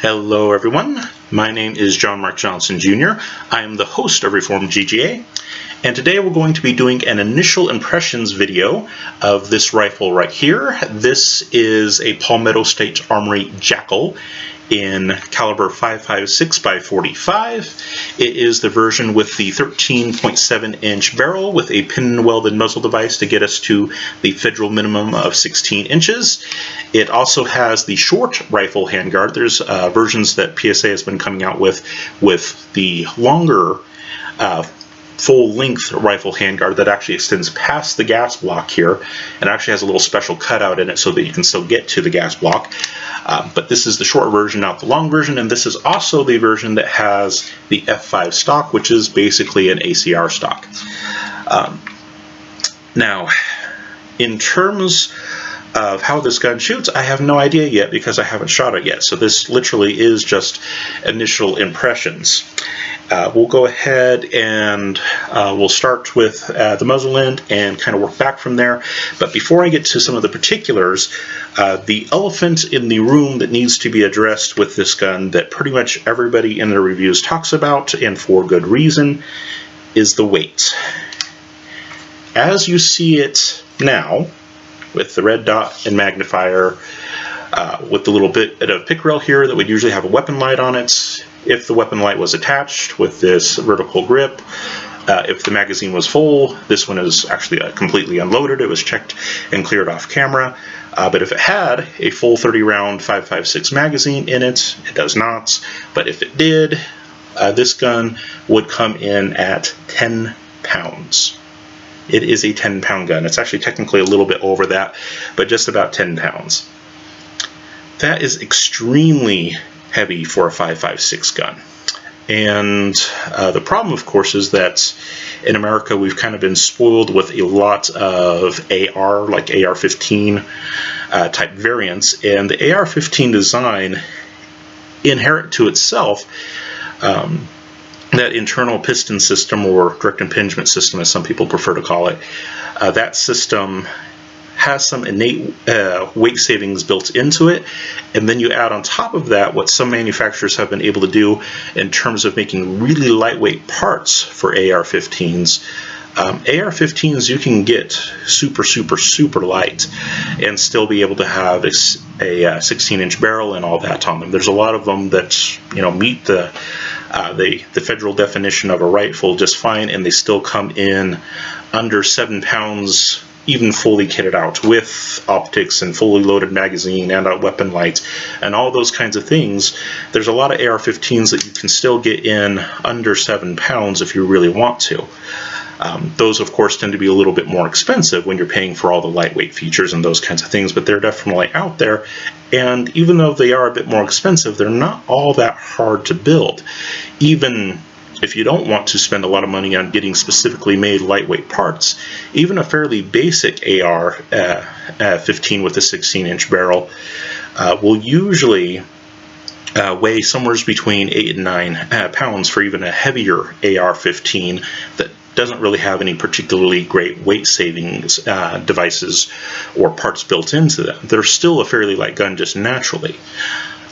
Hello everyone, my name is John Mark Johnson Jr. I am the host of Reformed GGA, and today we're going to be doing an initial impressions video of this rifle right here. This is a Palmetto State Armory JAKL in caliber 5.56 by 45. It is the version with the 13.7-inch barrel with a pin-welded muzzle device to get us to the federal minimum of 16 inches. It also has the short rifle handguard. There's versions that PSA has been coming out with the longer full-length rifle handguard that actually extends past the gas block here and actually has a little special cutout in it so that you can still get to the gas block. But this is the short version, not the long version, and this is also the version that has the F5 stock, which is basically an ACR stock. Now, in terms of how this gun shoots, I have no idea yet because I haven't shot it yet. So this literally is just initial impressions. We'll go ahead and we'll start with the muzzle end and kind of work back from there. But before I get to some of the particulars, the elephant in the room that needs to be addressed with this gun that pretty much everybody in their reviews talks about, and for good reason, is the weight. As you see it now, with the red dot and magnifier, with the little bit of pick rail here that would usually have a weapon light on it. If the weapon light was attached with this vertical grip, if the magazine was full, this one is actually completely unloaded. It was checked and cleared off camera. But if it had a full 30-round 5.56 magazine in it, it does not. But if it did, this gun would come in at 10 pounds. It is a 10-pound gun. It's actually technically a little bit over that, but just about 10 pounds. That is extremely heavy for a 5.56 gun. And the problem, of course, is that in America we've kind of been spoiled with a lot of AR, like AR-15 type variants, and the AR-15 design, inherent to itself, that internal piston system, or direct impingement system as some people prefer to call it, that system has some innate weight savings built into it, and then you add on top of that what some manufacturers have been able to do in terms of making really lightweight parts for AR-15s. AR-15s you can get super light and still be able to have a 16-inch barrel and all that on them. There's a lot of them that meet the federal definition of a rifle just fine, and they still come in under 7 pounds, even fully kitted out with optics and fully loaded magazine and a weapon light and all those kinds of things. There's a lot of AR-15s that you can still get in under 7 pounds if you really want to. Those, of course, tend to be a little bit more expensive when you're paying for all the lightweight features and those kinds of things, but they're definitely out there. And even though they are a bit more expensive, they're not all that hard to build. Even if you don't want to spend a lot of money on getting specifically made lightweight parts, even a fairly basic AR-15 with a 16-inch barrel will usually weigh somewhere between 8 and 9 pounds for even a heavier AR-15 that doesn't really have any particularly great weight savings devices or parts built into them. They're still a fairly light gun just naturally.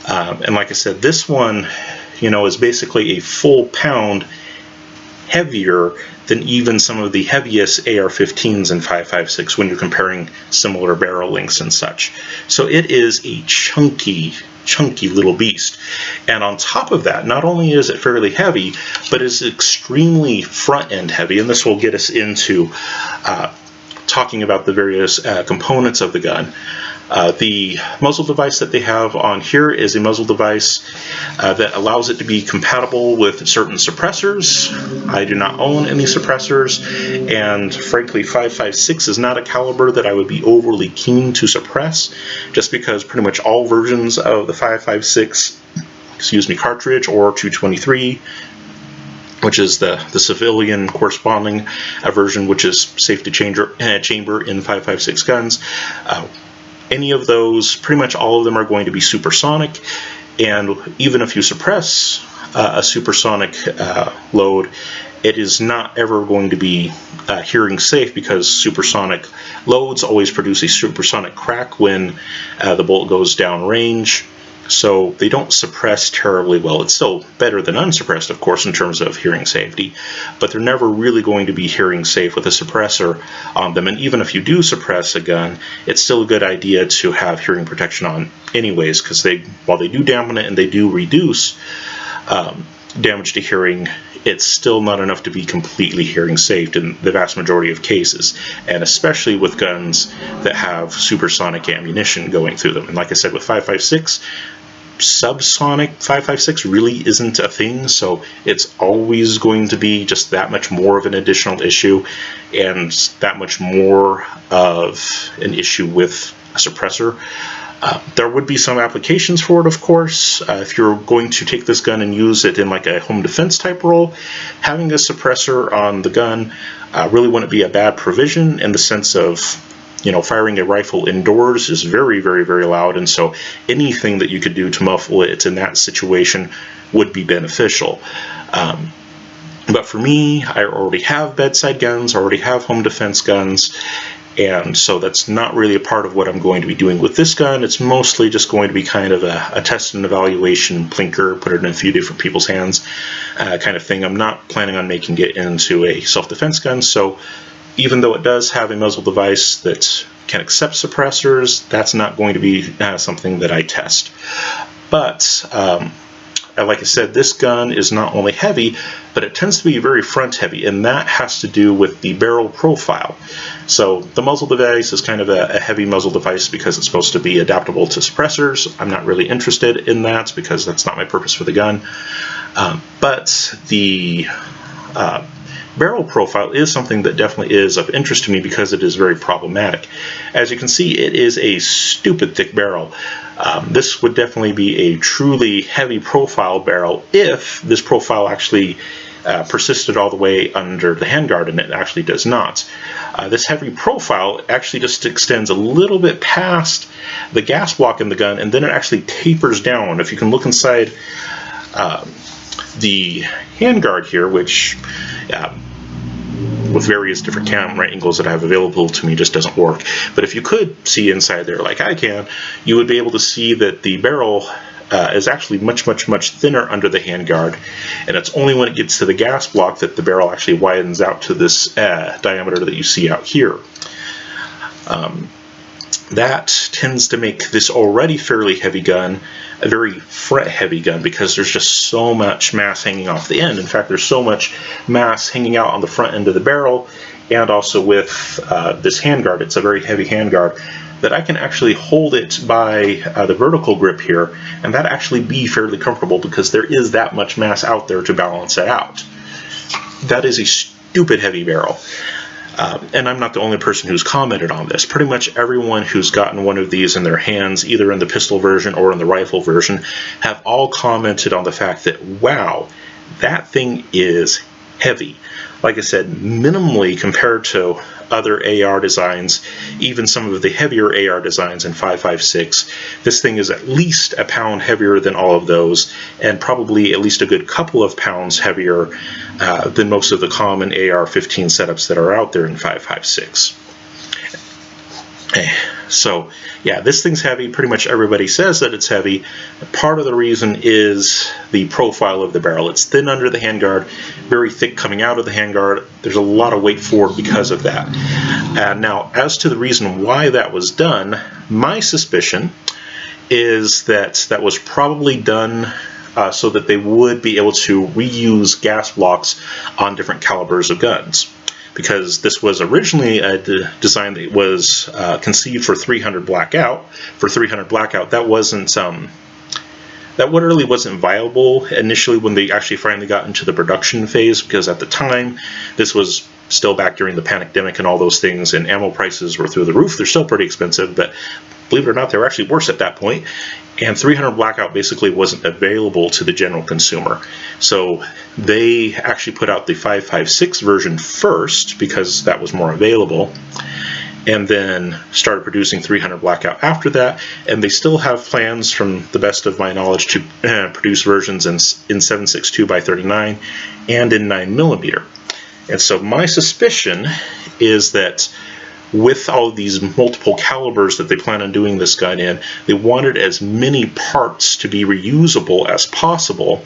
And like I said, this one is basically a full pound heavier than even some of the heaviest AR-15s in 5.56 when you're comparing similar barrel lengths and such. So it is a chunky little beast. And on top of that, not only is it fairly heavy, but it's extremely front-end heavy, and this will get us into talking about the various components of the gun. The muzzle device that they have on here is a muzzle device that allows it to be compatible with certain suppressors. I do not own any suppressors, and frankly 5.56 is not a caliber that I would be overly keen to suppress, just because pretty much all versions of the 5.56 cartridge, or 223, which is the civilian corresponding version, which is safety chamber in 5.56 guns. Any of those, pretty much all of them are going to be supersonic, and even if you suppress a supersonic load, it is not ever going to be hearing safe, because supersonic loads always produce a supersonic crack when the bullet goes down range. so they don't suppress terribly well. It's still better than unsuppressed, of course, in terms of hearing safety, but they're never really going to be hearing safe with a suppressor on them. And even if you do suppress a gun, it's still a good idea to have hearing protection on anyways, because while they do dampen it and they do reduce damage to hearing, it's still not enough to be completely hearing safe in the vast majority of cases, and especially with guns that have supersonic ammunition going through them. And like I said, with 5.56, subsonic 5.56 really isn't a thing, so it's always going to be just that much more of an additional issue and that much more of an issue with a suppressor. There would be some applications for it, of course. If you're going to take this gun and use it in like a home defense type role, having a suppressor on the gun really wouldn't be a bad provision, in the sense of, you know, firing a rifle indoors is very, very, very loud, and so anything that you could do to muffle it in that situation would be beneficial. But for me, I already have bedside guns, I already have home defense guns, and so that's not really a part of what I'm going to be doing with this gun. It's mostly just going to be kind of a test and evaluation plinker, put it in a few different people's hands kind of thing. I'm not planning on making it into a self-defense gun, so even though it does have a muzzle device that can accept suppressors, that's not going to be something that I test. But like I said, this gun is not only heavy, but it tends to be very front heavy, and that has to do with the barrel profile. So the muzzle device is kind of a heavy muzzle device because it's supposed to be adaptable to suppressors. I'm not really interested in that because that's not my purpose for the gun. But the barrel profile is something that definitely is of interest to me because it is very problematic. As you can see, it is a stupid thick barrel. This would definitely be a truly heavy profile barrel if this profile actually persisted all the way under the handguard, and it actually does not. This heavy profile actually just extends a little bit past the gas block in the gun, and then it actually tapers down. If you can look inside the handguard here, which with various different camera angles that I have available to me just doesn't work, but if you could see inside there like I can, you would be able to see that the barrel is actually much thinner under the handguard, and it's only when it gets to the gas block that the barrel actually widens out to this diameter that you see out here. That tends to make this already fairly heavy gun a very front heavy gun because there's just so much mass hanging off the end. In fact, there's so much mass hanging out on the front end of the barrel, and also with this handguard, it's a very heavy handguard, that I can actually hold it by the vertical grip here, and that actually be fairly comfortable because there is that much mass out there to balance it out. That is a stupid heavy barrel. And I'm not the only person who's commented on this. Pretty much everyone who's gotten one of these in their hands, either in the pistol version or in the rifle version, have all commented on the fact that, wow, that thing is heavy. Like I said, minimally compared to other AR designs, even some of the heavier AR designs in 5.56, this thing is at least a pound heavier than all of those, and probably at least a good couple of pounds heavier than most of the common AR-15 setups that are out there in 5.56. So yeah, this thing's heavy. Pretty much everybody says that it's heavy. Part of the reason is the profile of the barrel. It's thin under the handguard, very thick coming out of the handguard. There's a lot of weight forward because of that. Now, as to the reason why that was done, my suspicion is that that was probably done so that they would be able to reuse gas blocks on different calibers of guns. Because this was originally a design that was conceived for 300 blackout. For 300 blackout, that really wasn't viable initially when they actually finally got into the production phase, because at the time this was still back during the pandemic and all those things, and ammo prices were through the roof. They're still pretty expensive, but believe it or not, they were actually worse at that point. And 300 blackout basically wasn't available to the general consumer. So they actually put out the 5.56 version first because that was more available, and then started producing 300 blackout after that. And they still have plans, from the best of my knowledge, to produce versions in 7.62 by 39 and in 9mm. And so my suspicion is that with all these multiple calibers that they plan on doing this gun in, they wanted as many parts to be reusable as possible,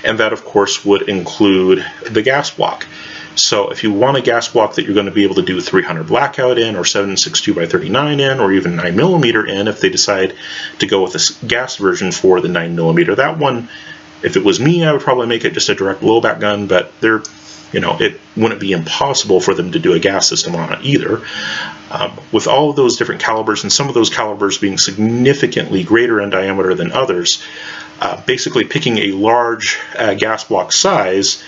and that of course would include the gas block. So if you want a gas block that you're going to be able to do 300 blackout in, or 7.62 by 39 in, or even 9mm in, if they decide to go with this gas version for the 9mm, that one, if it was me, I would probably make it just a direct blowback gun, but they're, you know, it wouldn't be impossible for them to do a gas system on it either. With all of those different calibers, and some of those calibers being significantly greater in diameter than others, basically picking a large gas block size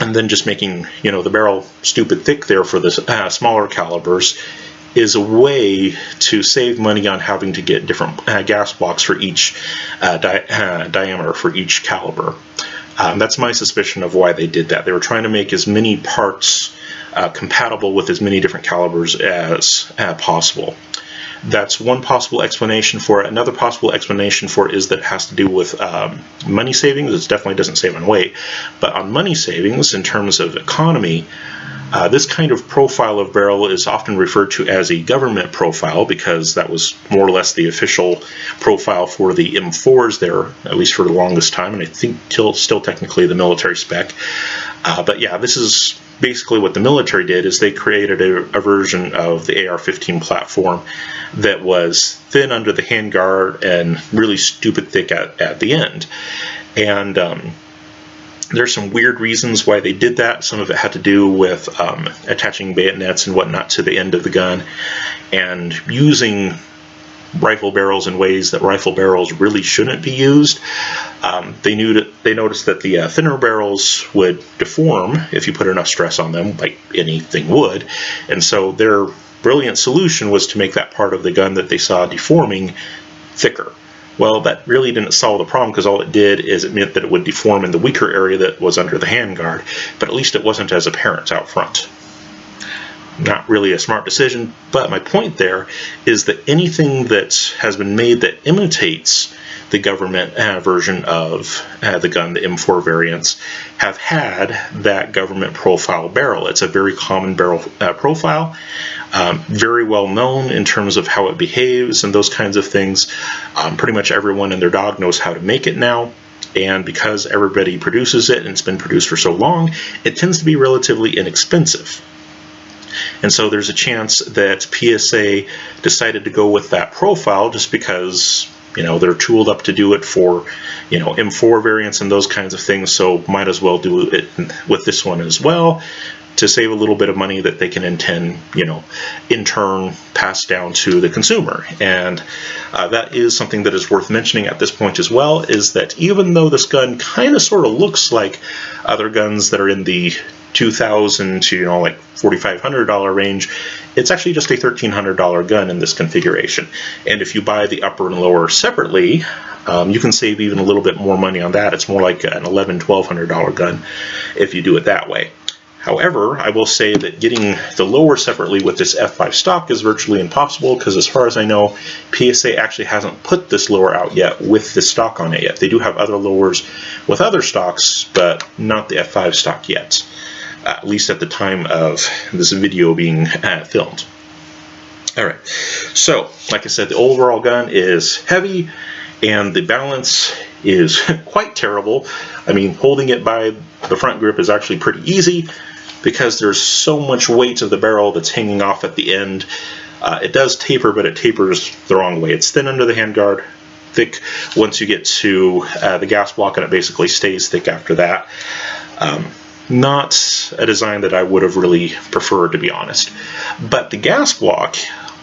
and then just making, you know, the barrel stupid thick there for the smaller calibers is a way to save money on having to get different gas blocks for each diameter for each caliber. That's my suspicion of why they did that. They were trying to make as many parts compatible with as many different calibers as possible. That's one possible explanation for it. Another possible explanation for it is that it has to do with money savings. It definitely doesn't save on weight, but on money savings in terms of economy, this kind of profile of barrel is often referred to as a government profile, because that was more or less the official profile for the M4s there, at least for the longest time, and I think still technically the military spec. But yeah, this is basically what the military did, is they created a version of the AR-15 platform that was thin under the handguard and really stupid thick at the end. And there's some weird reasons why they did that. Some of it had to do with attaching bayonets and whatnot to the end of the gun, and using rifle barrels in ways that rifle barrels really shouldn't be used. They noticed that the thinner barrels would deform if you put enough stress on them, like anything would, and so their brilliant solution was to make that part of the gun that they saw deforming thicker. Well, that really didn't solve the problem, because all it did is it meant that it would deform in the weaker area that was under the handguard, but at least it wasn't as apparent out front. Not really a smart decision, but my point there is that anything that has been made that imitates the government version of the gun, the M4 variants, have had that government profile barrel. It's a very common barrel profile, very well known in terms of how it behaves and those kinds of things. Pretty much everyone and their dog knows how to make it now. And because everybody produces it and it's been produced for so long, it tends to be relatively inexpensive. And so there's a chance that PSA decided to go with that profile just because, you know, they're tooled up to do it for, you know, M4 variants and those kinds of things, so might as well do it with this one as well, to save a little bit of money that they can in turn pass down to the consumer. And that is something that is worth mentioning at this point as well, is that even though this gun kind of sort of looks like other guns that are in the $2,000 to like $4,500 range, it's actually just a $1,300 gun in this configuration. And if you buy the upper and lower separately, you can save even a little bit more money on that. It's more like an $1,100, $1,200 gun if you do it that way. However, I will say that getting the lower separately with this F5 stock is virtually impossible, because as far as I know, PSA actually hasn't put this lower out yet with this stock on it yet. They do have other lowers with other stocks, but not the F5 stock yet, at least at the time of this video being filmed. Alright, so like I said, the overall gun is heavy, and the balance is quite terrible. I mean, holding it by the front grip is actually pretty easy, because there's so much weight of the barrel that's hanging off at the end. It does taper, but it tapers the wrong way. It's thin under the handguard, thick once you get to the gas block, and it basically stays thick after that. Not a design that I would have really preferred, to be honest. But the gas block,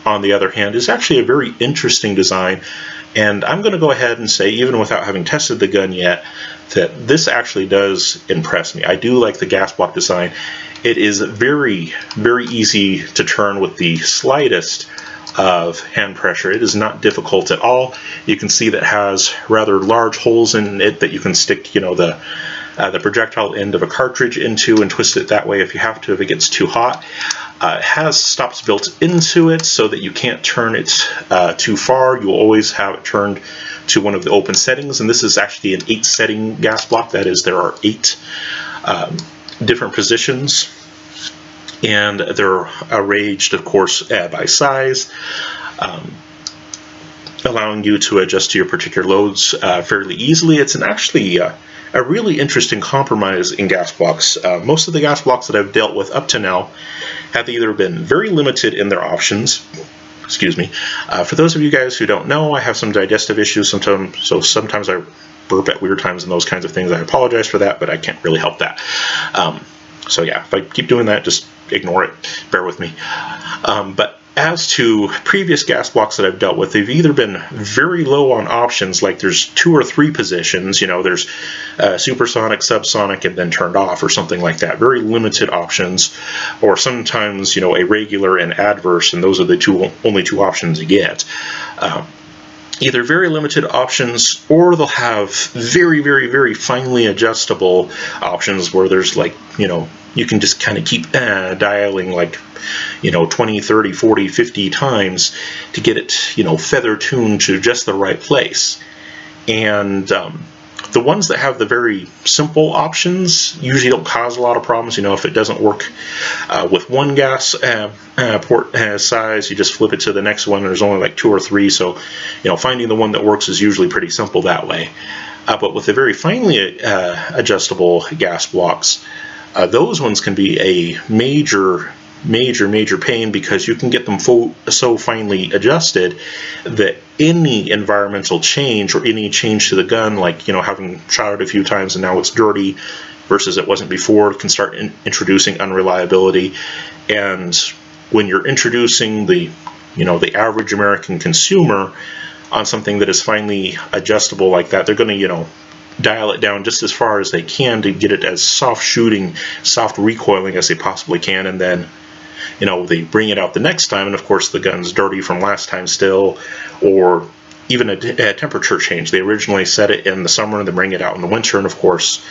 on the other hand, is actually a very interesting design, and I'm going to go ahead and say, even without having tested the gun yet, that this actually does impress me. I do like the gas block design. It is very, very easy to turn with the slightest of hand pressure. It is not difficult at all. You can see that it has rather large holes in it that you can stick, the projectile end of a cartridge into and twist it that way if you have to, if it gets too hot. It has stops built into it so that you can't turn it too far. You'll always have it turned to one of the open settings, and this is actually an 8-setting gas block. That is, there are 8 different positions and they're arranged, of course, by size, allowing you to adjust to your particular loads fairly easily. It's actually a really interesting compromise in gas blocks. Most of the gas blocks that I've dealt with up to now have either been very limited in their options. Excuse me. For those of you guys who don't know, I have some digestive issues sometimes, so sometimes I burp at weird times and those kinds of things. I apologize for that, but I can't really help that. So yeah, if I keep doing that, just ignore it. Bear with me. But as to previous gas blocks that I've dealt with, they've either been very low on options, like there's 2 or 3 positions, you know, there's supersonic, subsonic, and then turned off or something like that. Very limited options, or sometimes, you know, a regular and adverse, and those are the only two options you get. Either very limited options, or they'll have very, very, very finely adjustable options where there's, like, you know, you can just kind of keep dialing, like, you know, 20, 30, 40, 50 times to get it, you know, feather tuned to just the right place. And the ones that have the very simple options usually don't cause a lot of problems. You know, if it doesn't work with one gas port size, you just flip it to the next one. There's only like 2 or 3, so, you know, finding the one that works is usually pretty simple that way. But with the very finely adjustable gas blocks, those ones can be a major pain, because you can get them so finely adjusted that any environmental change or any change to the gun, like, you know, having shot it a few times and now it's dirty versus it wasn't before, can start introducing unreliability. And when you're introducing the, you know, the average American consumer on something that is finely adjustable like that, they're going to, you know, dial it down just as far as they can to get it as soft shooting, soft recoiling as they possibly can, and then, you know, they bring it out the next time, and of course the gun's dirty from last time still, or even a temperature change. They originally set it in the summer and they bring it out in the winter, and of course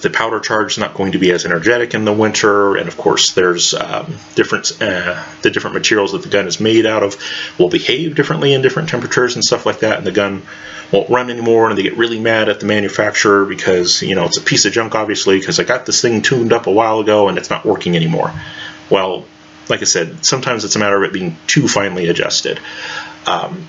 the powder charge is not going to be as energetic in the winter, and of course there's the different materials that the gun is made out of will behave differently in different temperatures and stuff like that, and the gun won't run anymore, and they get really mad at the manufacturer because, you know, it's a piece of junk, obviously, because I got this thing tuned up a while ago and it's not working anymore. Well, like I said, sometimes it's a matter of it being too finely adjusted.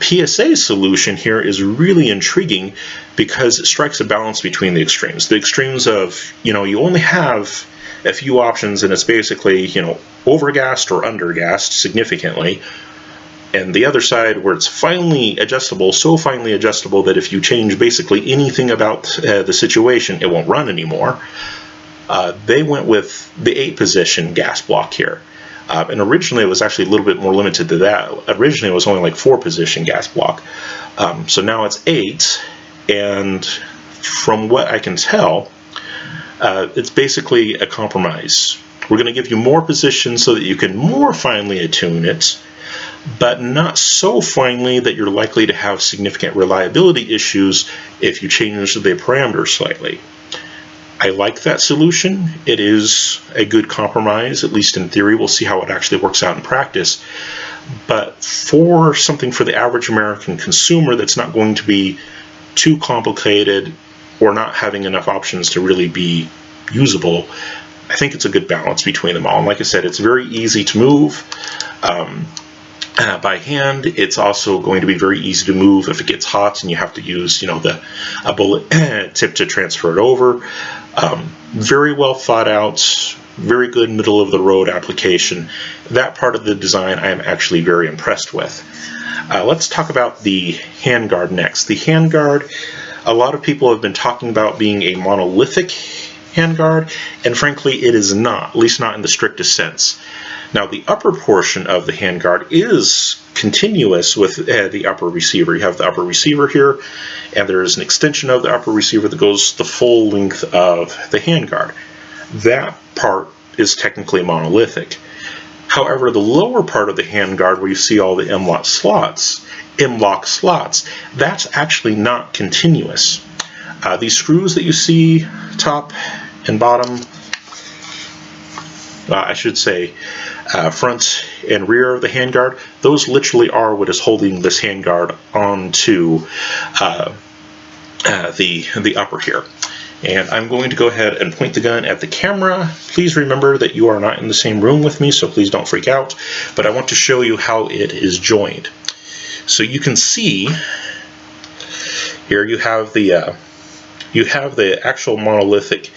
PSA's solution here is really intriguing because it strikes a balance between the extremes. The extremes of, you know, you only have a few options and it's basically, you know, overgassed or undergassed significantly. And the other side where it's finely adjustable, so finely adjustable that if you change basically anything about the situation, it won't run anymore. They went with the 8-position gas block here. And originally it was actually a little bit more limited to that. Originally it was only like 4-position gas block. So now it's 8, and from what I can tell, it's basically a compromise. We're going to give you more positions so that you can more finely attune it, but not so finely that you're likely to have significant reliability issues if you change the parameters slightly. I like that solution. It is a good compromise, at least in theory. We'll see how it actually works out in practice. But for something for the average American consumer that's not going to be too complicated or not having enough options to really be usable, I think it's a good balance between them all. And like I said, it's very easy to move by hand. It's also going to be very easy to move if it gets hot and you have to use, you know, a bullet tip to transfer it over. Very well thought out, very good middle of the road application. That part of the design I am actually very impressed with. Let's talk about the handguard next. The handguard, a lot of people have been talking about being a monolithic handguard, and frankly it is not, at least not in the strictest sense. Now the upper portion of the handguard is continuous with the upper receiver. You have the upper receiver here, and there is an extension of the upper receiver that goes the full length of the handguard. That part is technically monolithic. However, the lower part of the handguard, where you see all the M-lock slots, that's actually not continuous. These screws that you see, top and bottom, I should say front and rear of the handguard, those literally are what is holding this handguard onto the upper here. And I'm going to go ahead and point the gun at the camera. Please remember that you are not in the same room with me, so please don't freak out. But I want to show you how it is joined. So you can see here you have the actual monolithic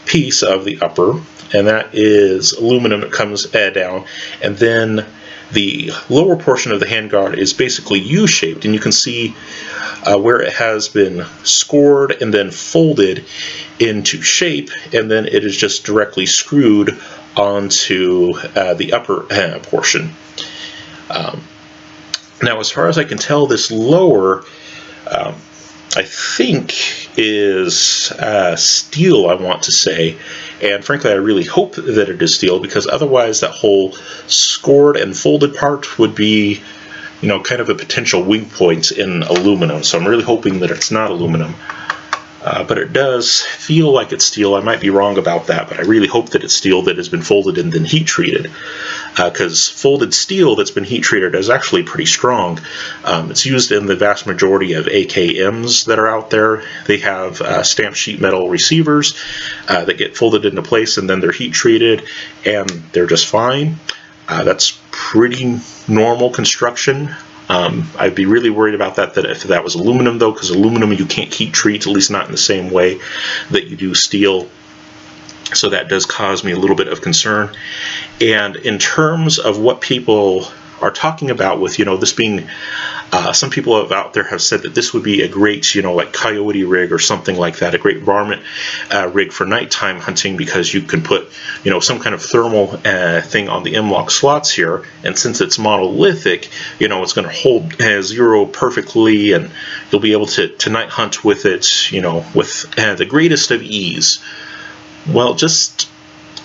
piece of the upper, and that is aluminum that comes down, and then the lower portion of the handguard is basically U-shaped, and you can see where it has been scored and then folded into shape, and then it is just directly screwed onto the upper portion. Now, as far as I can tell, this lower I think is steel, I want to say, and frankly I really hope that it is steel, because otherwise that whole scored and folded part would be, you know, kind of a potential weak point in aluminum. So I'm really hoping that it's not aluminum, but it does feel like it's steel. I might be wrong about that, but I really hope that it's steel that has been folded and then heat treated, because folded steel that's been heat treated is actually pretty strong. It's used in the vast majority of AKMs that are out there. They have stamped sheet metal receivers that get folded into place, and then they're heat treated, and they're just fine. That's pretty normal construction. I'd be really worried about that if that was aluminum, though, because aluminum you can't heat treat, at least not in the same way that you do steel. So that does cause me a little bit of concern. And in terms of what people are talking about with, you know, this being, some people out there have said that this would be a great, you know, like coyote rig or something like that, a great varmint rig for nighttime hunting, because you can put, you know, some kind of thermal thing on the M-LOK slots here, and since it's monolithic, you know, it's going to hold zero perfectly, and you'll be able to night hunt with it, you know, with the greatest of ease. Well, just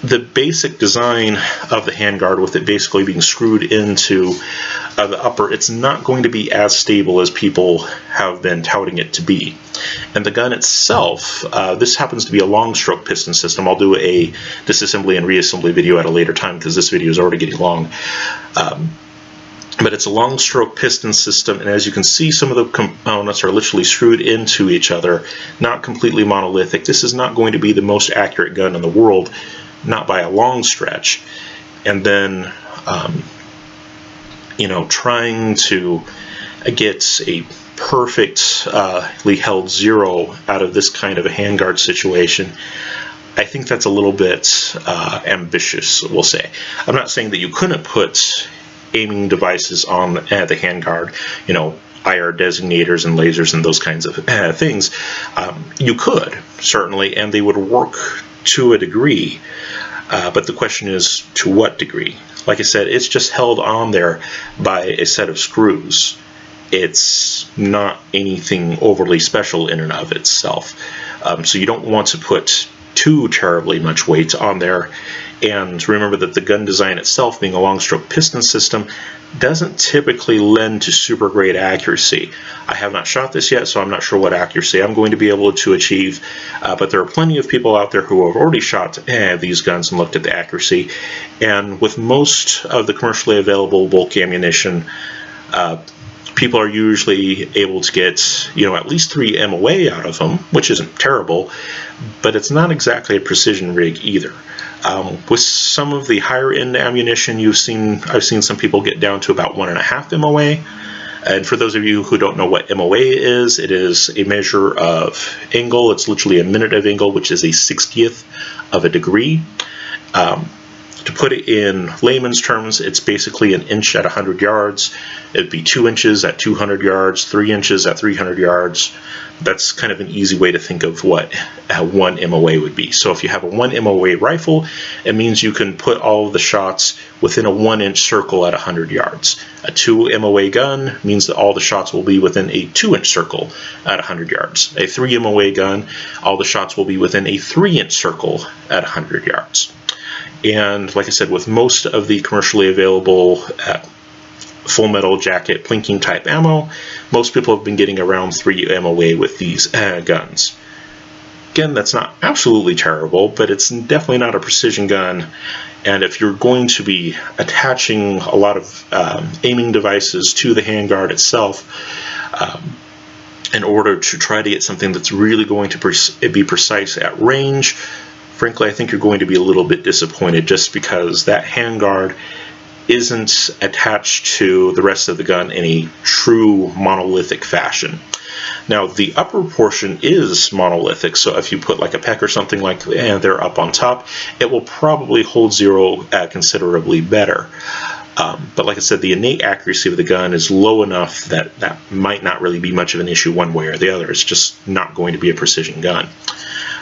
the basic design of the handguard, with it basically being screwed into the upper, it's not going to be as stable as people have been touting it to be. And the gun itself, this happens to be a long stroke piston system. I'll do a disassembly and reassembly video at a later time, because this video is already getting long. But it's a long stroke piston system, and as you can see, some of the components are literally screwed into each other, not completely monolithic. This is not going to be the most accurate gun in the world, not by a long stretch. And then, you know, trying to get a perfectly held zero out of this kind of a handguard situation, I think that's a little bit ambitious, we'll say. I'm not saying that you couldn't put aiming devices on the handguard, you know, IR designators and lasers and those kinds of things. You could, certainly, and they would work to a degree, but the question is, to what degree? Like I said, it's just held on there by a set of screws. It's not anything overly special in and of itself. So you don't want to put too terribly much weight on there. And remember that the gun design itself, being a long stroke piston system, doesn't typically lend to super great accuracy. I have not shot this yet, so I'm not sure what accuracy I'm going to be able to achieve, but there are plenty of people out there who have already shot these guns and looked at the accuracy. And with most of the commercially available bulk ammunition, people are usually able to get, you know, at least 3 MOA out of them, which isn't terrible, but it's not exactly a precision rig either. With some of the higher end ammunition, I've seen some people get down to about 1.5 MOA. And for those of you who don't know what MOA is, it is a measure of angle. It's literally a minute of angle, which is a 60th of a degree. To put it in layman's terms, it's basically an inch at 100 yards. It'd be 2 inches at 200 yards, 3 inches at 300 yards. That's kind of an easy way to think of what 1 MOA would be. So if you have a 1 MOA rifle, it means you can put all of the shots within a 1-inch circle at 100 yards. A 2 MOA gun means that all the shots will be within a 2-inch circle at 100 yards. A 3 MOA gun, all the shots will be within a 3-inch circle at 100 yards. And like I said, with most of the commercially available full metal jacket plinking type ammo, most people have been getting around 3 MOA with these guns. Again, that's not absolutely terrible, but it's definitely not a precision gun. And if you're going to be attaching a lot of aiming devices to the handguard itself, in order to try to get something that's really going to be precise at range, frankly, I think you're going to be a little bit disappointed, just because that handguard isn't attached to the rest of the gun in a true monolithic fashion. Now, the upper portion is monolithic, so if you put like a PEC or something like that there up on top, it will probably hold zero considerably better. But like I said, the innate accuracy of the gun is low enough that that might not really be much of an issue one way or the other. It's just not going to be a precision gun.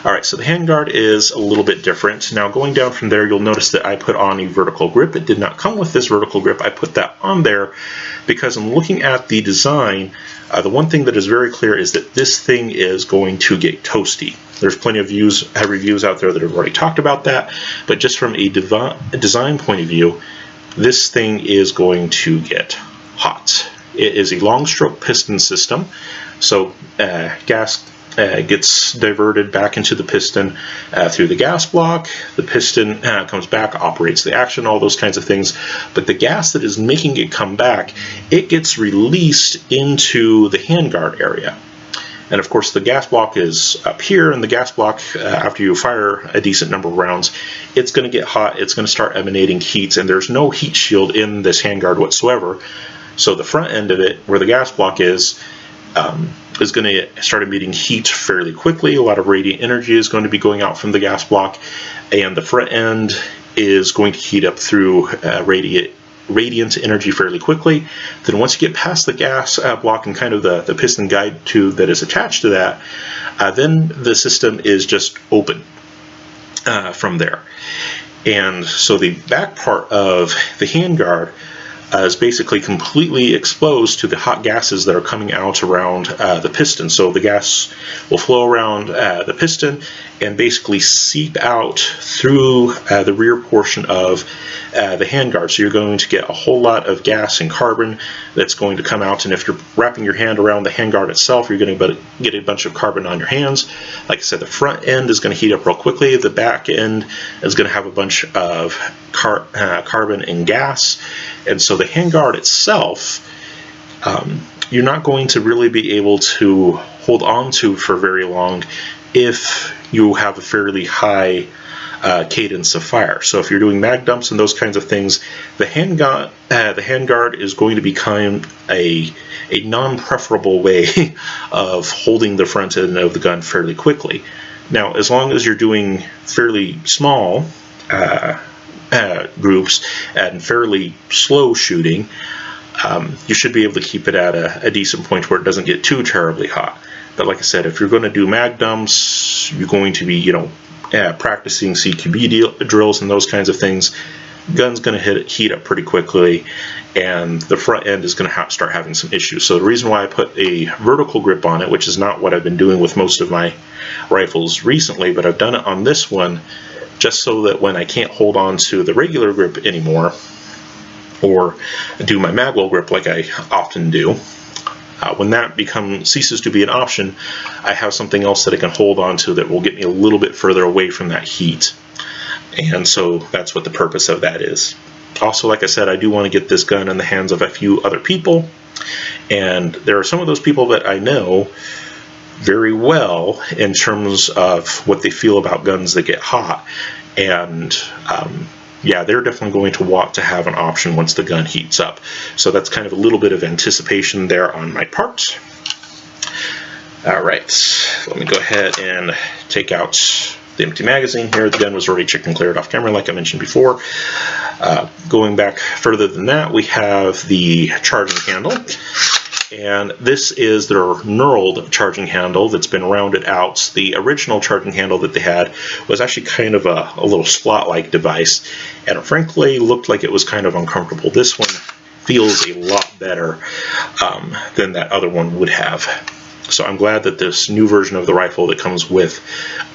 Alright, so the handguard is a little bit different. Now going down from there, you'll notice that I put on a vertical grip. It did not come with this vertical grip. I put that on there because I'm looking at the design. The one thing that is very clear is that this thing is going to get toasty. There's plenty of reviews out there that have already talked about that, but just from a design point of view, this thing is going to get hot. It is a long stroke piston system, so gas gets diverted back into the piston through the gas block. The piston comes back, operates the action, all those kinds of things. But the gas that is making it come back, it gets released into the handguard area. And of course, the gas block is up here, and the gas block, after you fire a decent number of rounds, it's going to get hot, it's going to start emanating heat, and there's no heat shield in this handguard whatsoever. So the front end of it, where the gas block is going to start emitting heat fairly quickly. A lot of radiant energy is going to be going out from the gas block, and the front end is going to heat up through radiant energy fairly quickly. Then once you get past the gas block and kind of the piston guide tube that is attached to that, then the system is just open from there. And so the back part of the handguard is basically completely exposed to the hot gases that are coming out around the piston. So the gas will flow around the piston and basically seep out through the rear portion of the handguard. So you're going to get a whole lot of gas and carbon that's going to come out, and if you're wrapping your hand around the handguard itself, you're going to get a bunch of carbon on your hands. Like I said, the front end is going to heat up real quickly. The back end is going to have a bunch of carbon and gas, and so the handguard itself, you're not going to really be able to hold on to for very long if you have a fairly high cadence of fire. So if you're doing mag dumps and those kinds of things, the handguard is going to become a non-preferable way of holding the front end of the gun fairly quickly. Now, as long as you're doing fairly small groups and fairly slow shooting, you should be able to keep it at a decent point where it doesn't get too terribly hot. But like I said, if you're going to do mag dumps, you're going to be, practicing CQB drills and those kinds of things, gun's going to heat up pretty quickly, and the front end is going to start having some issues. So the reason why I put a vertical grip on it, which is not what I've been doing with most of my rifles recently, but I've done it on this one just so that when I can't hold on to the regular grip anymore, or do my magwell grip like I often do, when that ceases to be an option, I have something else that I can hold on to that will get me a little bit further away from that heat. And so that's what the purpose of that is. Also, like I said, I do want to get this gun in the hands of a few other people, and there are some of those people that I know very well in terms of what they feel about guns that get hot, and yeah, they're definitely going to want to have an option once the gun heats up. So that's kind of a little bit of anticipation there on my part. Alright, let me go ahead and take out the empty magazine here. The gun was already chicken cleared off camera like I mentioned before. Going back further than that, we have the charging handle. And this is their knurled charging handle that's been rounded out. The original charging handle that they had was actually kind of a little slot-like device, and it frankly looked like it was kind of uncomfortable. This one feels a lot better than that other one would have. So I'm glad that this new version of the rifle that comes with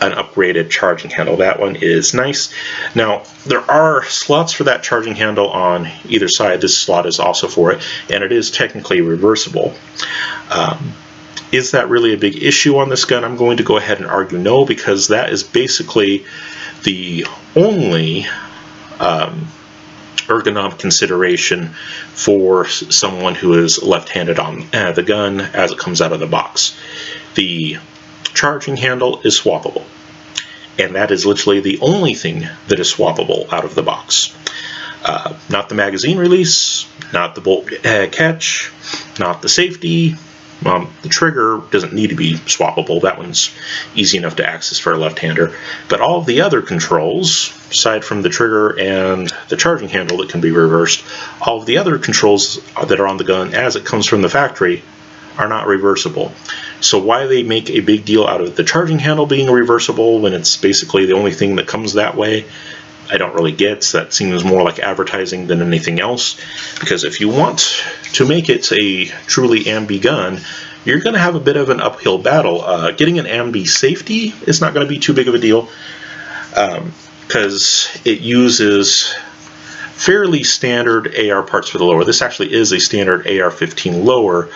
an upgraded charging handle, that one is nice. Now, there are slots for that charging handle on either side. This slot is also for it, and it is technically reversible. Is that really a big issue on this gun? I'm going to go ahead and argue no, because that is basically the only ergonomic consideration for someone who is left-handed on the gun as it comes out of the box. The charging handle is swappable, and that is literally the only thing that is swappable out of the box. Not the magazine release, not the bolt catch, not the safety. The trigger doesn't need to be swappable. That one's easy enough to access for a left-hander. But all of the other controls, aside from the trigger and the charging handle that can be reversed, all of the other controls that are on the gun as it comes from the factory are not reversible. So why they make a big deal out of the charging handle being reversible when it's basically the only thing that comes that way, I don't really get. That seems more like advertising than anything else, because if you want to make it a truly ambi gun, you're going to have a bit of an uphill battle. Getting an ambi safety is not going to be too big of a deal, because it uses fairly standard AR parts for the lower. This actually is a standard AR-15 lower,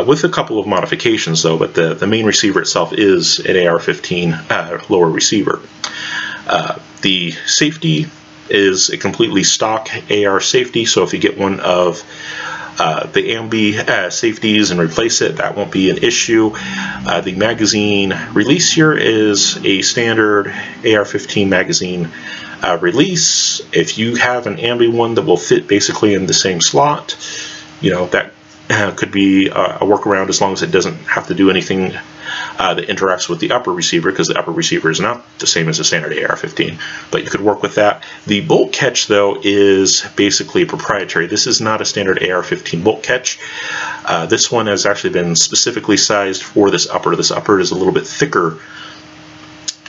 with a couple of modifications though, but the main receiver itself is an AR-15 lower receiver. The safety is a completely stock AR safety, so if you get one of the ambi safeties and replace it, that won't be an issue. The magazine release here is a standard AR-15 magazine release. If you have an ambi one that will fit basically in the same slot, you know, that could be a workaround, as long as it doesn't have to do anything that interacts with the upper receiver, because the upper receiver is not the same as a standard AR-15, but you could work with that. The bolt catch though is basically proprietary. This is not a standard AR-15 bolt catch. This one has actually been specifically sized for this upper. This upper is a little bit thicker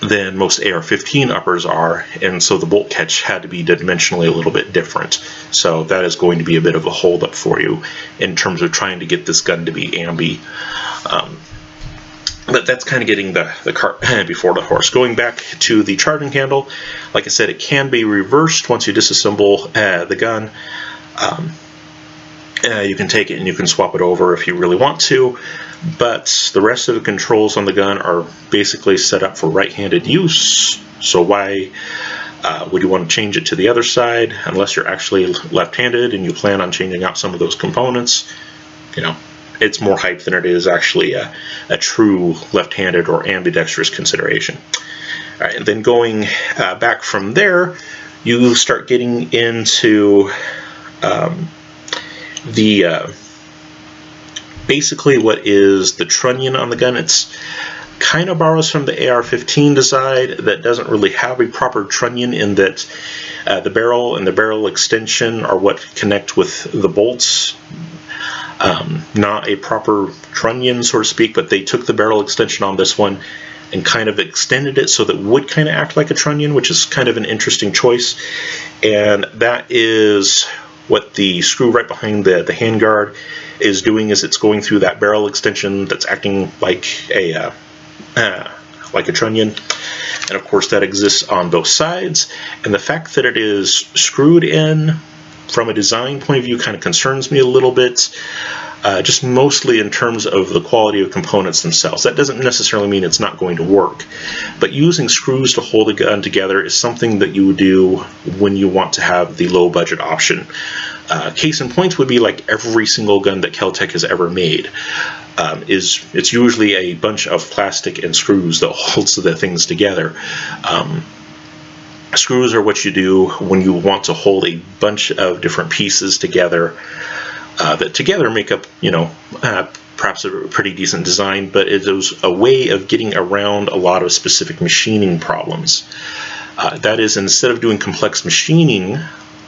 than most AR-15 uppers are, and so the bolt catch had to be dimensionally a little bit different. So that is going to be a bit of a holdup for you in terms of trying to get this gun to be ambi. But that's kind of getting the cart before the horse. Going back to the charging handle, like I said, it can be reversed once you disassemble the gun. You can take it and you can swap it over if you really want to, but the rest of the controls on the gun are basically set up for right-handed use. So why would you want to change it to the other side unless you're actually left-handed and you plan on changing out some of those components? You know, it's more hype than it is actually a true left-handed or ambidextrous consideration. All right, and then going back from there, you start getting into basically what is the trunnion on the gun. It's kind of borrows from the AR-15 design that doesn't really have a proper trunnion, in that the barrel and the barrel extension are what connect with the bolts. Not a proper trunnion, so to speak, but they took the barrel extension on this one and kind of extended it so that it would kind of act like a trunnion, which is kind of an interesting choice. And that is what the screw right behind the handguard is doing, is it's going through that barrel extension that's acting like a trunnion. And of course that exists on both sides, and the fact that it is screwed in from a design point of view kind of concerns me a little bit, just mostly in terms of the quality of components themselves. That doesn't necessarily mean it's not going to work, but using screws to hold a gun together is something that you would do when you want to have the low budget option. Case in point would be like every single gun that Kel-Tec has ever made. It's usually a bunch of plastic and screws that holds the things together. Screws are what you do when you want to hold a bunch of different pieces together that together make up, you know, perhaps a pretty decent design, but it is a way of getting around a lot of specific machining problems. That is, instead of doing complex machining,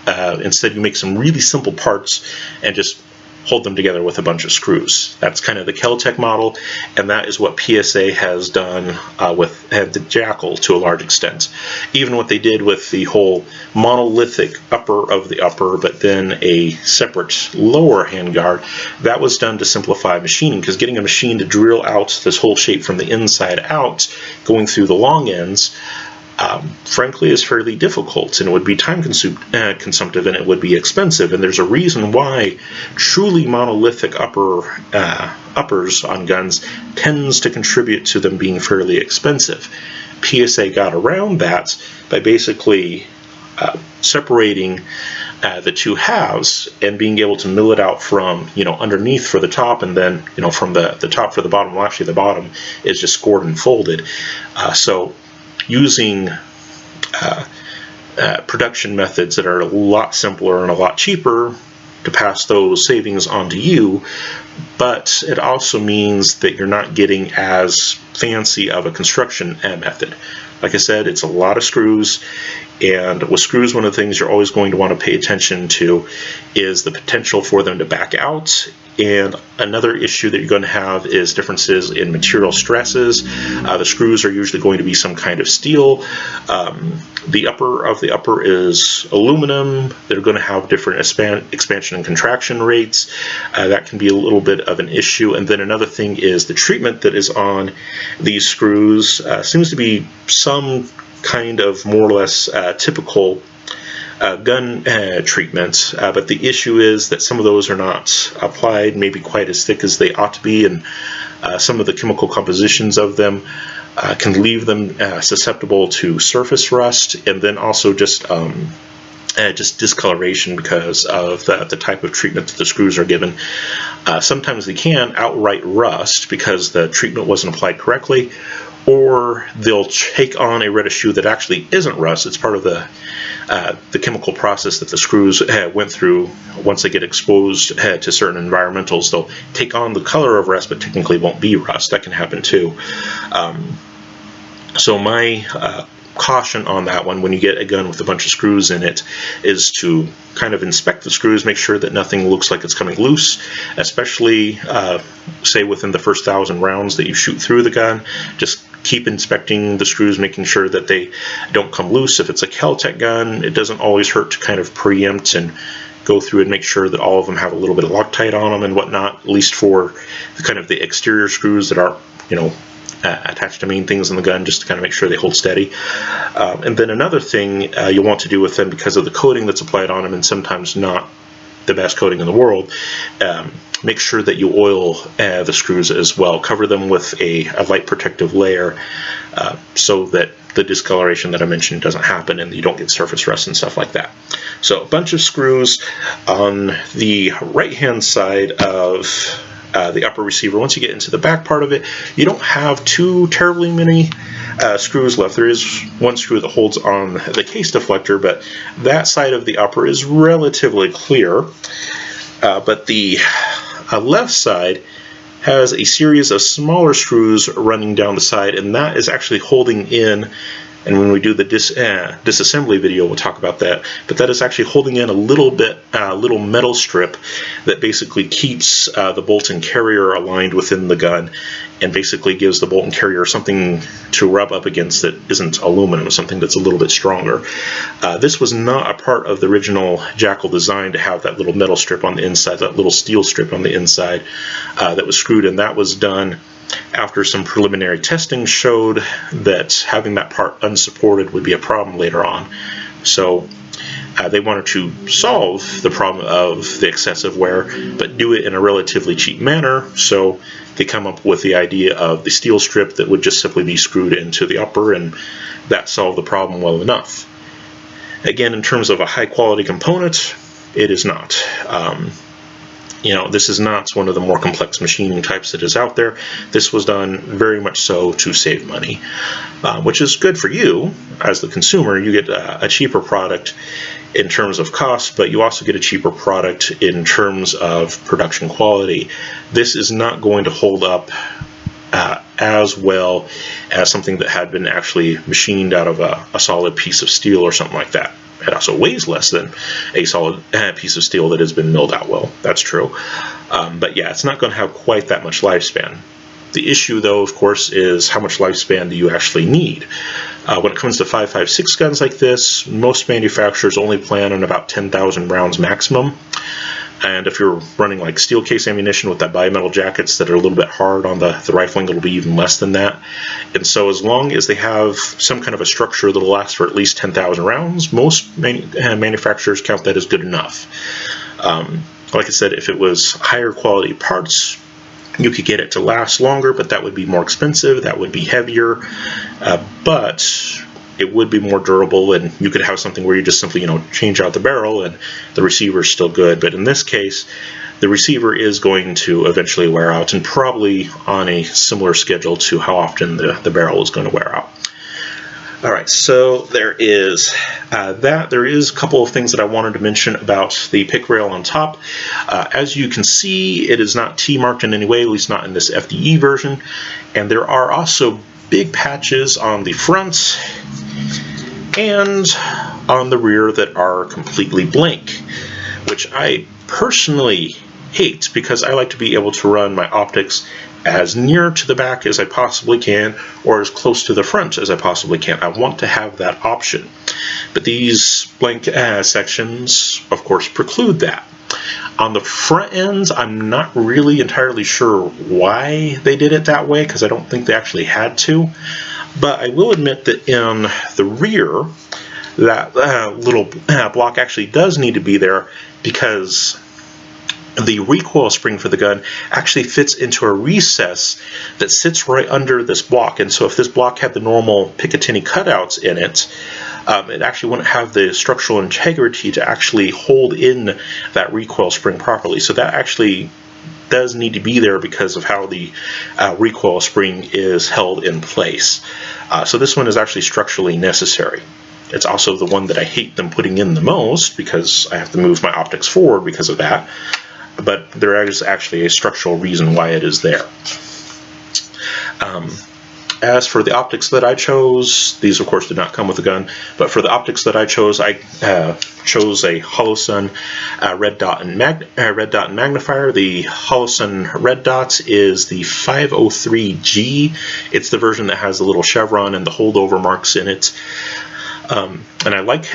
instead you make some really simple parts and just hold them together with a bunch of screws. That's kind of the Kel-Tec model, and that is what PSA has done with the JAKL to a large extent. Even what they did with the whole monolithic upper of the upper, but then a separate lower handguard, that was done to simplify machining, because getting a machine to drill out this whole shape from the inside out, going through the long ends, frankly is fairly difficult, and it would be time consumptive, and it would be expensive. And there's a reason why truly monolithic uppers on guns tends to contribute to them being fairly expensive. PSA got around that by basically separating the two halves and being able to mill it out from, underneath for the top, and then, from the top for the bottom. Well, actually the bottom is just scored and folded. So using production methods that are a lot simpler and a lot cheaper to pass those savings on to you, but it also means that you're not getting as fancy of a construction method. Like I said, it's a lot of screws, and with screws, one of the things you're always going to want to pay attention to is the potential for them to back out. And another issue that you're going to have is differences in material stresses. The screws are usually going to be some kind of steel. The upper of the upper is aluminum. They're going to have different expansion and contraction rates. That can be a little bit of an issue. And then another thing is the treatment that is on these screws seems to be some kind of more or less typical gun treatments, but the issue is that some of those are not applied maybe quite as thick as they ought to be, and some of the chemical compositions of them can leave them susceptible to surface rust, and then also just discoloration because of the type of treatment that the screws are given. Sometimes they can outright rust because the treatment wasn't applied correctly, or they'll take on a reddish hue that actually isn't rust. It's part of the chemical process that the screws went through. Once they get exposed to certain environmentals, they'll take on the color of rust, but technically won't be rust. That can happen too. So my caution on that one, when you get a gun with a bunch of screws in it, is to kind of inspect the screws, make sure that nothing looks like it's coming loose, especially say within the first 1,000 rounds that you shoot through the gun. Just keep inspecting the screws, making sure that they don't come loose. If it's a Kel-Tec gun, it doesn't always hurt to kind of preempt and go through and make sure that all of them have a little bit of Loctite on them and whatnot, at least for kind of the exterior screws that are, attached to main things in the gun, just to kind of make sure they hold steady. And then another thing you'll want to do with them, because of the coating that's applied on them, and sometimes not the best coating in the world, make sure that you oil the screws as well. Cover them with a light protective layer so that the discoloration that I mentioned doesn't happen and you don't get surface rust and stuff like that. So a bunch of screws on the right hand side of the upper receiver. Once you get into the back part of it, you don't have too terribly many screws left. There is one screw that holds on the case deflector, but that side of the upper is relatively clear. But the left side has a series of smaller screws running down the side, and that is actually holding in, and when we do the disassembly video we'll talk about that, but that is actually holding in a little metal strip that basically keeps the bolt and carrier aligned within the gun, and basically gives the bolt and carrier something to rub up against that isn't aluminum, something that's a little bit stronger. This was not a part of the original JAKL design to have that little metal strip on the inside, that little steel strip on the inside that was screwed in. That was done after some preliminary testing showed that having that part unsupported would be a problem later on. So they wanted to solve the problem of the excessive wear, but do it in a relatively cheap manner. So they come up with the idea of the steel strip that would just simply be screwed into the upper, and that solved the problem well enough. Again, in terms of a high quality component, it is not. This is not one of the more complex machining types that is out there. This was done very much so to save money, which is good for you as the consumer. You get a cheaper product in terms of cost, but you also get a cheaper product in terms of production quality. This is not going to hold up as well as something that had been actually machined out of a solid piece of steel or something like that. It also weighs less than a solid piece of steel that has been milled out well. That's true. But yeah, it's not going to have quite that much lifespan. The issue, though, of course, is how much lifespan do you actually need? When it comes to 5.56 guns like this, most manufacturers only plan on about 10,000 rounds maximum. And if you're running like steel case ammunition with that bimetal jackets that are a little bit hard on the rifling, it'll be even less than that. And so as long as they have some kind of a structure that'll last for at least 10,000 rounds, most manufacturers count that as good enough. Like I said, if it was higher quality parts, you could get it to last longer, but that would be more expensive, that would be heavier. But it would be more durable, and you could have something where you just simply, change out the barrel and the receiver is still good. But in this case, the receiver is going to eventually wear out, and probably on a similar schedule to how often the barrel is going to wear out. All right, so there is that. There is a couple of things that I wanted to mention about the pick rail on top. As you can see, it is not T-marked in any way, at least not in this FDE version. And there are also big patches on the front and on the rear that are completely blank, which I personally hate, because I like to be able to run my optics as near to the back as I possibly can, or as close to the front as I possibly can. I want to have that option. But these blank sections, of course, preclude that. On the front ends, I'm not really entirely sure why they did it that way, because I don't think they actually had to. But I will admit that in the rear, that little block actually does need to be there, because the recoil spring for the gun actually fits into a recess that sits right under this block. And so if this block had the normal Picatinny cutouts in it, it actually wouldn't have the structural integrity to actually hold in that recoil spring properly. So that actually does need to be there because of how the recoil spring is held in place. So this one is actually structurally necessary. It's also the one that I hate them putting in the most, because I have to move my optics forward because of that. But there is actually a structural reason why it is there. As for the optics that I chose, these of course did not come with the gun, but for the optics that I chose chose a Holosun red dot and magnifier. The Holosun red dot is the 503G. It's the version that has the little chevron and the holdover marks in it. And I like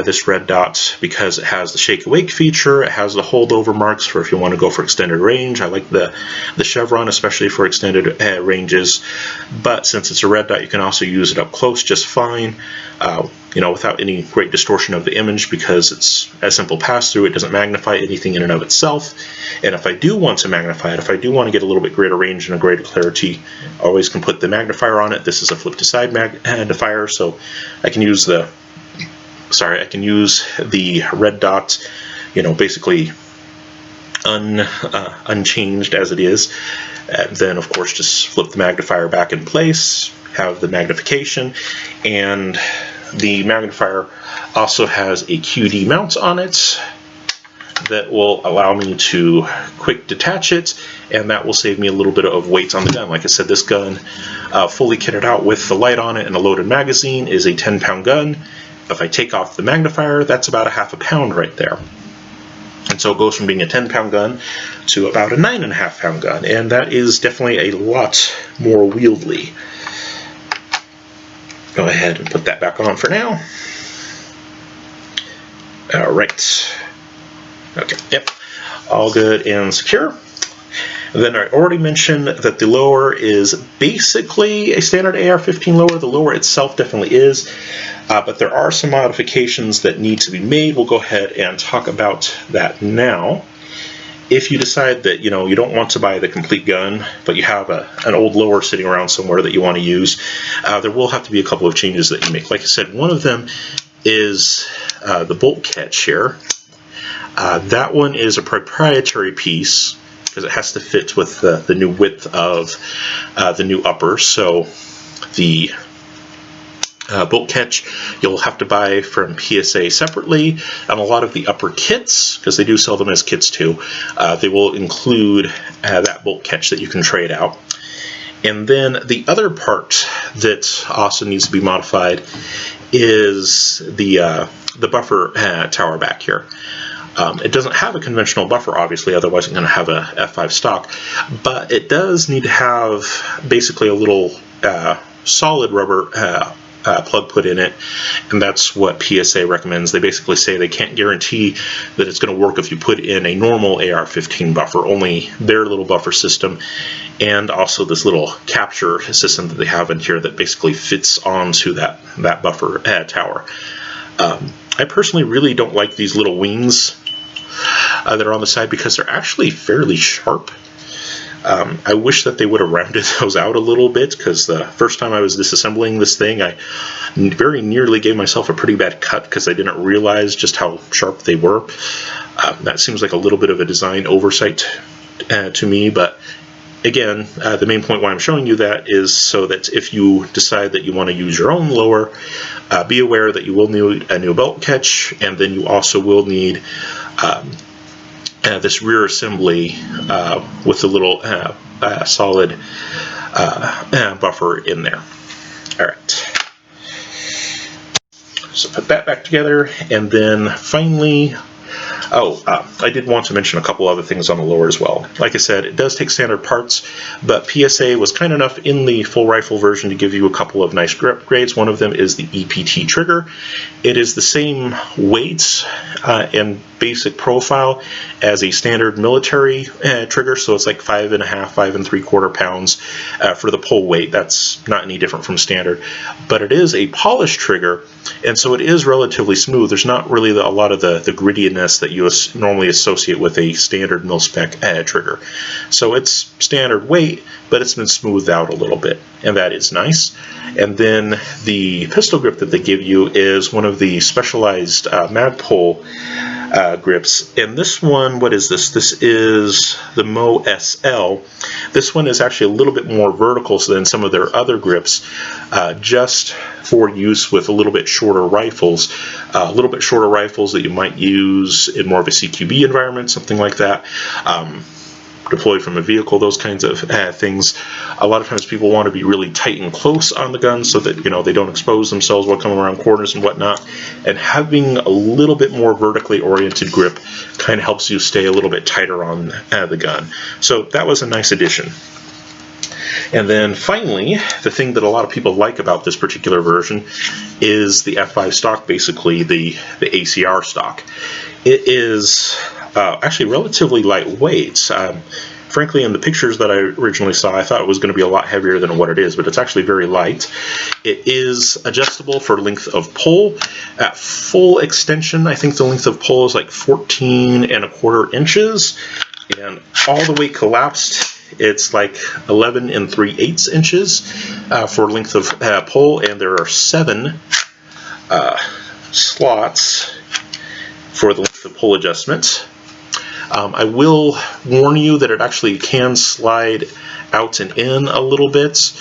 this red dot because it has the shake awake feature, it has the holdover marks for if you want to go for extended range. I like the chevron, especially for extended ranges, but since it's a red dot, you can also use it up close just fine, without any great distortion of the image, because it's a simple pass-through. It doesn't magnify anything in and of itself. And if I do want to magnify it, if I do want to get a little bit greater range and a greater clarity, I always can put the magnifier on it. This is a flip-to-side magnifier, so I can use the red dot, basically unchanged as it is. And then, of course, just flip the magnifier back in place, have the magnification, and the magnifier also has a QD mount on it that will allow me to quick detach it, and that will save me a little bit of weight on the gun. Like I said, this gun, fully kitted out with the light on it and a loaded magazine, is a 10-pound gun. If I take off the magnifier, that's about a ½ pound right there. And so it goes from being a 10-pound gun to about a 9.5 pound gun, and that is definitely a lot more wieldy. Go ahead and put that back on for now. All right. Okay, yep, all good and secure. Then I already mentioned that the lower is basically a standard AR-15 lower. The lower itself definitely is, but there are some modifications that need to be made. We'll go ahead and talk about that now. If you decide that you don't want to buy the complete gun, but you have an old lower sitting around somewhere that you want to use, there will have to be a couple of changes that you make. Like I said, one of them is the bolt catch here. That one is a proprietary piece, because it has to fit with the new width of the new upper. So the bolt catch you'll have to buy from PSA separately, and a lot of the upper kits, because they do sell them as kits too, they will include that bolt catch that you can trade out. And then the other part that also needs to be modified is the buffer tower back here. It doesn't have a conventional buffer, obviously, otherwise it's going to have a F5 stock, but it does need to have basically a little solid rubber plug put in it, and that's what PSA recommends. They basically say they can't guarantee that it's going to work if you put in a normal AR-15 buffer, only their little buffer system, and also this little capture system that they have in here that basically fits onto that buffer tower. I personally really don't like these little wings that are on the side, because they're actually fairly sharp. I wish that they would have rounded those out a little bit, because the first time I was disassembling this thing, I very nearly gave myself a pretty bad cut because I didn't realize just how sharp they were. That seems like a little bit of a design oversight to me, but again, the main point why I'm showing you that is so that if you decide that you want to use your own lower, be aware that you will need a new belt catch, and then you also will need this rear assembly with a little solid buffer in there. All right. So put that back together, and then finally, I did want to mention a couple other things on the lower as well. Like I said, it does take standard parts, but PSA was kind enough in the full rifle version to give you a couple of nice grip upgrades. One of them is the EPT trigger. It is the same weight and basic profile as a standard military trigger, so it's like 5.5, 5.75 pounds for the pull weight. That's not any different from standard, but it is a polished trigger, and so it is relatively smooth. There's not really a lot of the grittiness that you normally associate with a standard mil-spec trigger. So it's standard weight, but it's been smoothed out a little bit, and that is nice. And then the pistol grip that they give you is one of the specialized Magpul grips, and this one, what is this? This is the Mo SL. This one is actually a little bit more vertical than some of their other grips, just for use with a little bit shorter rifles. That you might use in more of a CQB environment, something like that. Deployed from a vehicle, those kinds of things. A lot of times people want to be really tight and close on the gun so that they don't expose themselves while coming around corners and whatnot. And having a little bit more vertically oriented grip kind of helps you stay a little bit tighter on the gun. So that was a nice addition. And then finally, the thing that a lot of people like about this particular version is the F5 stock, basically the ACR stock. It is actually relatively lightweight. Frankly, in the pictures that I originally saw, I thought it was going to be a lot heavier than what it is, but it's actually very light. It is adjustable for length of pull. At full extension, I think the length of pull is like 14.25 inches, and all the way collapsed, it's like 11 3/8 inches for length of pull, and there are 7 slots for the length of pull adjustment. I will warn you that it actually can slide out and in a little bit.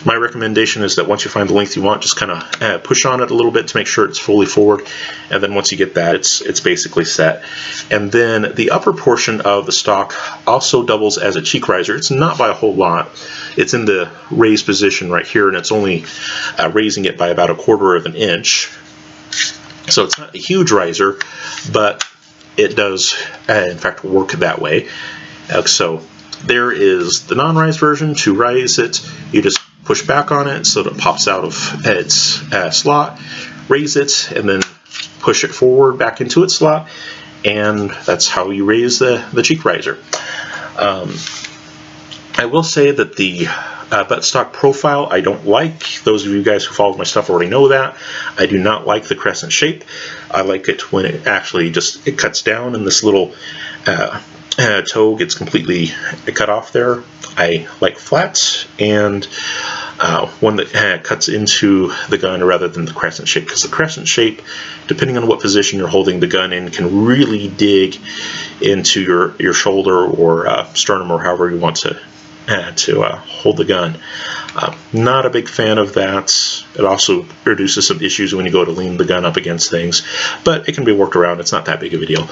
My recommendation is that once you find the length you want, just kind of push on it a little bit to make sure it's fully forward, and then once you get that, it's basically set. And then the upper portion of the stock also doubles as a cheek riser. It's not by a whole lot. It's in the raised position right here, and it's only raising it by about 1/4 inch. So it's not a huge riser, but it does in fact work that way. So there is the non-rise version. To rise it, you just push back on it so that it pops out of its slot, raise it, and then push it forward back into its slot, and that's how you raise the cheek riser. I will say that the buttstock profile I don't like. Those of you guys who followed my stuff already know that. I do not like the crescent shape. I like it when it actually it cuts down and this little toe gets completely cut off there. I like flat and one that cuts into the gun rather than the crescent shape, because the crescent shape, depending on what position you're holding the gun in, can really dig into your shoulder or sternum or however you want to hold the gun. Not a big fan of that. It also produces some issues when you go to lean the gun up against things, but it can be worked around. It's not that big of a deal.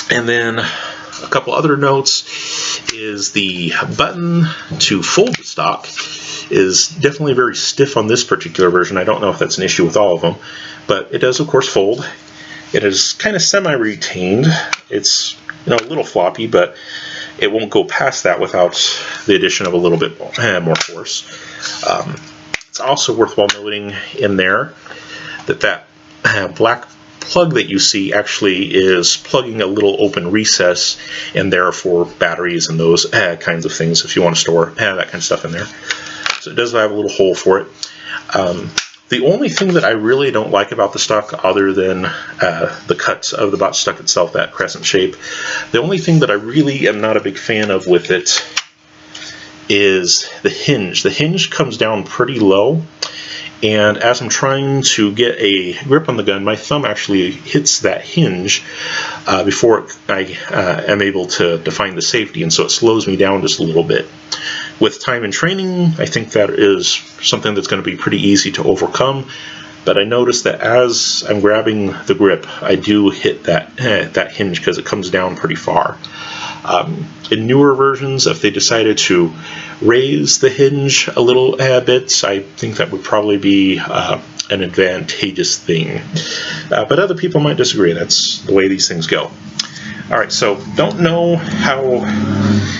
And then a couple other notes is the button to fold the stock is definitely very stiff on this particular version. I don't know if that's an issue with all of them, but it does of course fold. It is kind of semi-retained. It's a little floppy, but it won't go past that without the addition of a little bit more force. It's also worthwhile noting in there that black plug that you see actually is plugging a little open recess in there for batteries and those kinds of things if you want to store that kind of stuff in there. So it does have a little hole for it. The only thing that I really don't like about the stock, other than the cut of the butt stock itself, that crescent shape, the only thing that I really am not a big fan of with it is the hinge. The hinge comes down pretty low, and as I'm trying to get a grip on the gun, my thumb actually hits that hinge before I am able to define the safety, and so it slows me down just a little bit. With time and training, I think that is something that's going to be pretty easy to overcome, but I notice that as I'm grabbing the grip, I do hit that hinge because it comes down pretty far. In newer versions, if they decided to raise the hinge a little bit, I think that would probably be an advantageous thing. But other people might disagree. That's the way these things go. Alright, so don't know how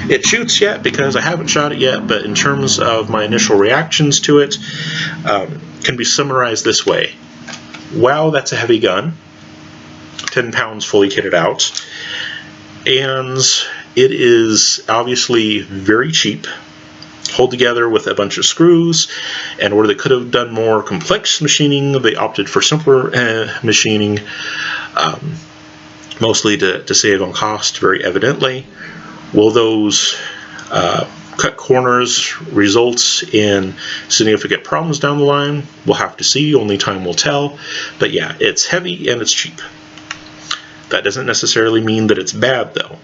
it shoots yet because I haven't shot it yet, but in terms of my initial reactions to it, can be summarized this way. Wow, that's a heavy gun. 10 pounds fully kitted out. And it is obviously very cheap, hold together with a bunch of screws, and where they could have done more complex machining, they opted for simpler machining, mostly to save on cost, very evidently. Will those cut corners result in significant problems down the line? We'll have to see, only time will tell. But yeah, it's heavy and it's cheap. That doesn't necessarily mean that it's bad, though.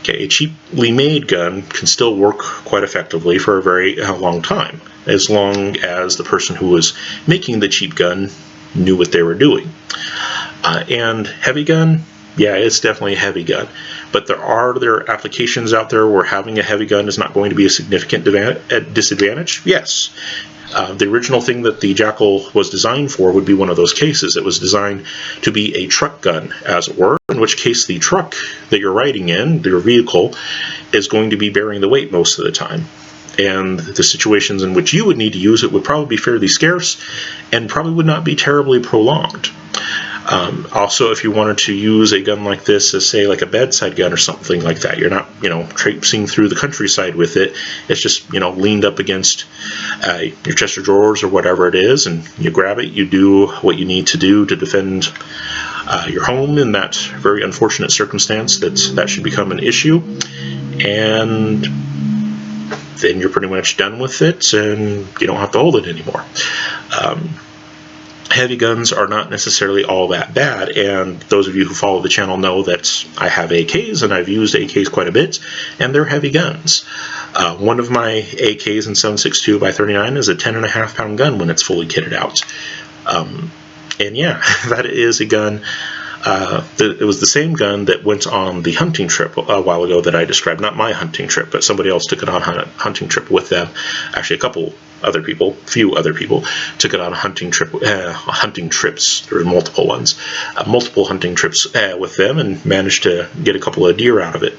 Okay, a cheaply made gun can still work quite effectively for a very long time, as long as the person who was making the cheap gun knew what they were doing. And heavy gun, yeah, it's definitely a heavy gun, but there are other applications out there where having a heavy gun is not going to be a significant disadvantage. Yes. The original thing that the JAKL was designed for would be one of those cases. It was designed to be a truck gun, as it were, in which case the truck that you're riding in, your vehicle, is going to be bearing the weight most of the time. And the situations in which you would need to use it would probably be fairly scarce and probably would not be terribly prolonged. Also, if you wanted to use a gun like this as, say, like a bedside gun or something like that, you're not, traipsing through the countryside with it. It's just, leaned up against your chest of drawers or whatever it is, and you grab it, you do what you need to do to defend your home in that very unfortunate circumstance that should become an issue, and then you're pretty much done with it, and you don't have to hold it anymore. Heavy guns are not necessarily all that bad, and those of you who follow the channel know that I have AKs, and I've used AKs quite a bit, and they're heavy guns. One of my AKs in 7.62 by 39 is a 10.5 pound gun when it's fully kitted out. And yeah, that is a gun. It was the same gun that went on the hunting trip a while ago that I described. Not my hunting trip, but somebody else took it on a hunting trip with them. Actually, few other people took it on a hunting trip. Hunting trips. There were multiple ones, multiple hunting trips with them, and managed to get a couple of deer out of it.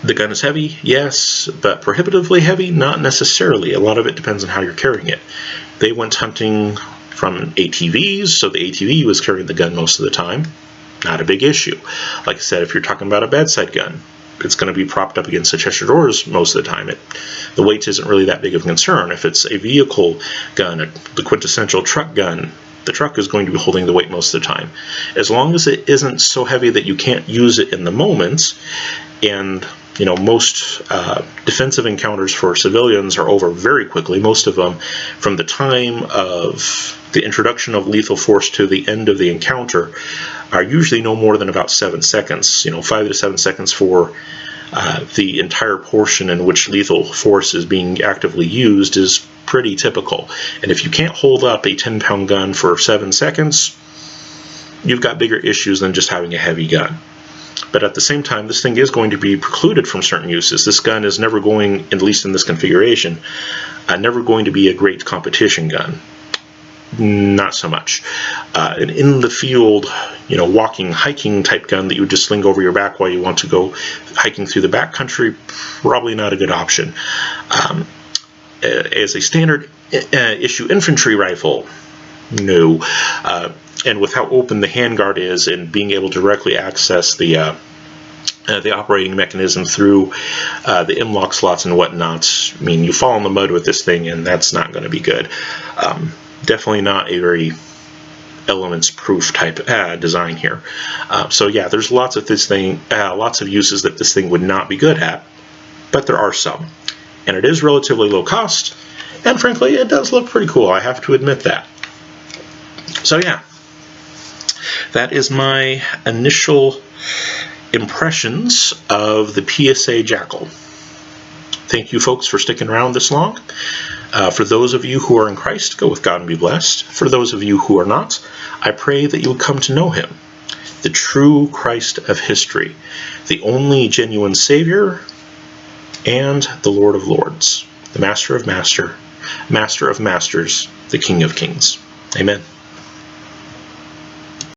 The gun is heavy, yes, but prohibitively heavy, not necessarily. A lot of it depends on how you're carrying it. They went hunting from ATVs, so the ATV was carrying the gun most of the time. Not a big issue. Like I said, if you're talking about a bedside gun, it's going to be propped up against the chest of drawers most of the time. The weight isn't really that big of a concern. If it's a vehicle gun, the quintessential truck gun, the truck is going to be holding the weight most of the time. As long as it isn't so heavy that you can't use it in the moment, and most defensive encounters for civilians are over very quickly. Most of them, from the time of the introduction of lethal force to the end of the encounter, are usually no more than about 7 seconds. 5 to 7 seconds for the entire portion in which lethal force is being actively used is pretty typical. And if you can't hold up a 10-pound gun for 7 seconds, you've got bigger issues than just having a heavy gun. But at the same time, this thing is going to be precluded from certain uses. This gun is never going, at least in this configuration, never going to be a great competition gun. Not so much. An in the field, walking, hiking type gun that you would just sling over your back while you want to go hiking through the backcountry, probably not a good option. As a standard issue infantry rifle, no. And with how open the handguard is and being able to directly access the the operating mechanism through the M-lock slots and whatnot. I mean, you fall in the mud with this thing, and that's not going to be good. Definitely not a very elements-proof type design here. So yeah, there's lots of lots of uses that this thing would not be good at, but there are some, and it is relatively low cost, and frankly, it does look pretty cool. I have to admit that. So yeah, that is my initial impressions of the PSA JAKL. Thank you folks for sticking around this long. For those of you who are in Christ, go with God and be blessed. For those of you who are not, I pray that you will come to know him, the true Christ of history, the only genuine Savior, and the Lord of Lords, the Master of Masters, the King of Kings. Amen.